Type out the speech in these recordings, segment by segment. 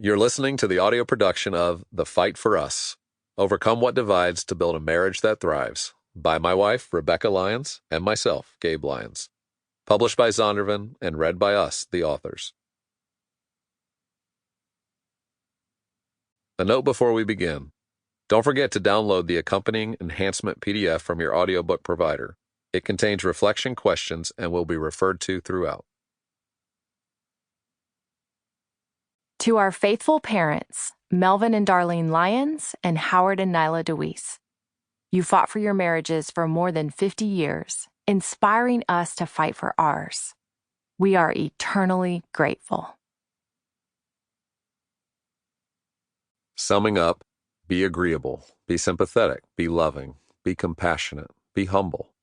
You're listening to the audio production of The Fight for Us, Overcome What Divides to Build a Marriage That Thrives, by my wife, Rebekah Lyons, and myself, Gabe Lyons. Published by Zondervan and read by us, the authors. A note before we begin. Don't forget to download the accompanying enhancement PDF from your audiobook provider. It contains reflection questions and will be referred to throughout. To our faithful parents, Melvin and Darlene Lyons and Howard and Nyla DeWeese. You fought for your marriages for more than 50 years, inspiring us to fight for ours. We are eternally grateful. Summing up, be agreeable, be sympathetic, be loving, be compassionate, be humble.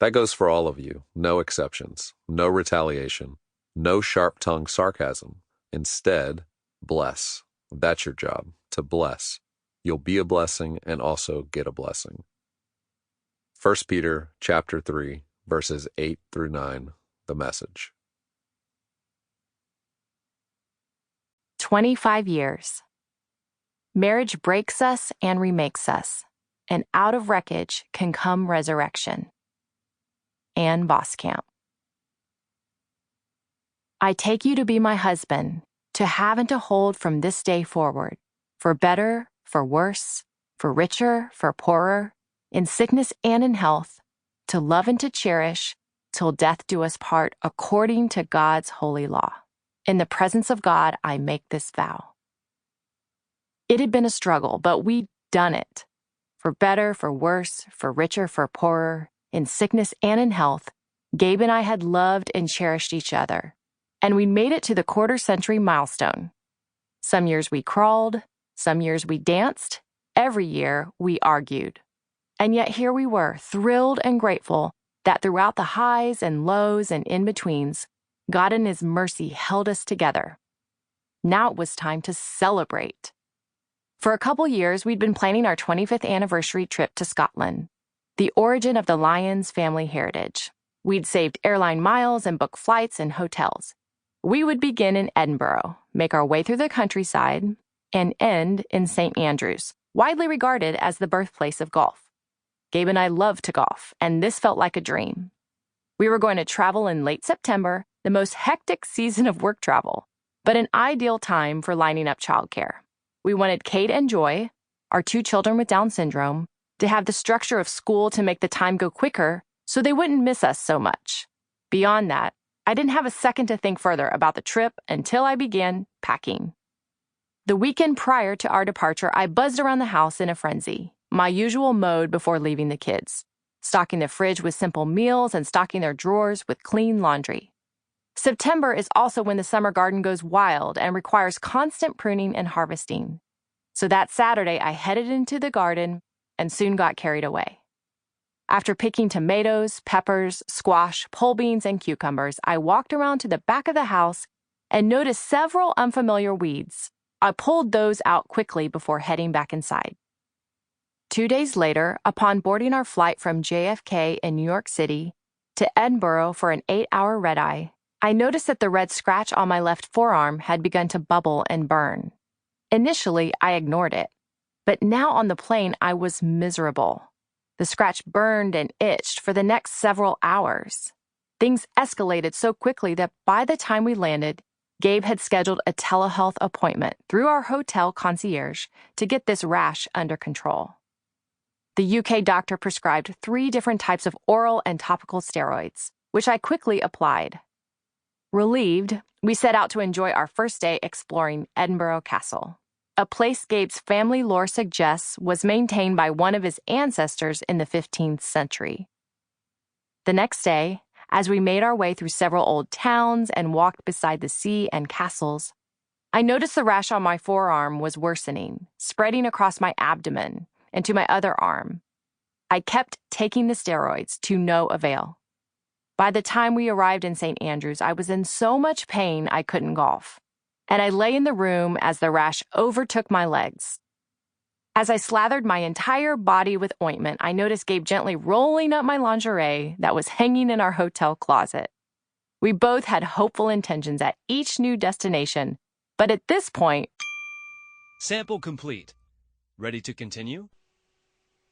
That goes for all of you, no exceptions, no retaliation, no sharp-tongued sarcasm. Instead, bless. That's your job, to bless. You'll be a blessing and also get a blessing. 1 Peter chapter 3, verses 8 through 9, the Message. 25 years. Marriage breaks us and remakes us, and out of wreckage can come resurrection. Ann Boskamp. I take you to be my husband, to have and to hold from this day forward, for better, for worse, for richer, for poorer, in sickness and in health, to love and to cherish, till death do us part, according to God's holy law. In the presence of God, I make this vow. It had been a struggle, but we'd done it. For better, for worse, for richer, for poorer, in sickness and in health, Gabe and I had loved and cherished each other. And we made it to the quarter-century milestone. Some years we crawled, some years we danced, every year we argued. And yet here we were, thrilled and grateful that throughout the highs and lows and in-betweens, God in His mercy held us together. Now it was time to celebrate. For a couple years, we'd been planning our 25th anniversary trip to Scotland, the origin of the Lyons family heritage. We'd saved airline miles and booked flights and hotels. We would begin in Edinburgh, make our way through the countryside, and end in St. Andrews, widely regarded as the birthplace of golf. Gabe and I loved to golf, and this felt like a dream. We were going to travel in late September, the most hectic season of work travel, but an ideal time for lining up childcare. We wanted Kate and Joy, our 2 children with Down syndrome, to have the structure of school to make the time go quicker so they wouldn't miss us so much. Beyond that, I didn't have a second to think further about the trip until I began packing. The weekend prior to our departure, I buzzed around the house in a frenzy, my usual mode before leaving the kids, stocking the fridge with simple meals and stocking their drawers with clean laundry. September is also when the summer garden goes wild and requires constant pruning and harvesting. So that Saturday, I headed into the garden and soon got carried away. After picking tomatoes, peppers, squash, pole beans, and cucumbers, I walked around to the back of the house and noticed several unfamiliar weeds. I pulled those out quickly before heading back inside. 2 days later, upon boarding our flight from JFK in New York City to Edinburgh for an 8-hour red-eye, I noticed that the red scratch on my left forearm had begun to bubble and burn. Initially, I ignored it, but now on the plane, I was miserable. The scratch burned and itched for the next several hours. Things escalated so quickly that by the time we landed, Gabe had scheduled a telehealth appointment through our hotel concierge to get this rash under control. The UK doctor prescribed 3 different types of oral and topical steroids, which I quickly applied. Relieved, we set out to enjoy our first day exploring Edinburgh Castle, a place Gabe's family lore suggests was maintained by one of his ancestors in the 15th century. The next day, as we made our way through several old towns and walked beside the sea and castles, I noticed the rash on my forearm was worsening, spreading across my abdomen and to my other arm. I kept taking the steroids to no avail. By the time we arrived in St. Andrews, I was in so much pain I couldn't golf, and I lay in the room as the rash overtook my legs. As I slathered my entire body with ointment, I noticed Gabe gently rolling up my lingerie that was hanging in our hotel closet. We both had hopeful intentions at each new destination, but at this point, Sample complete. Ready to continue?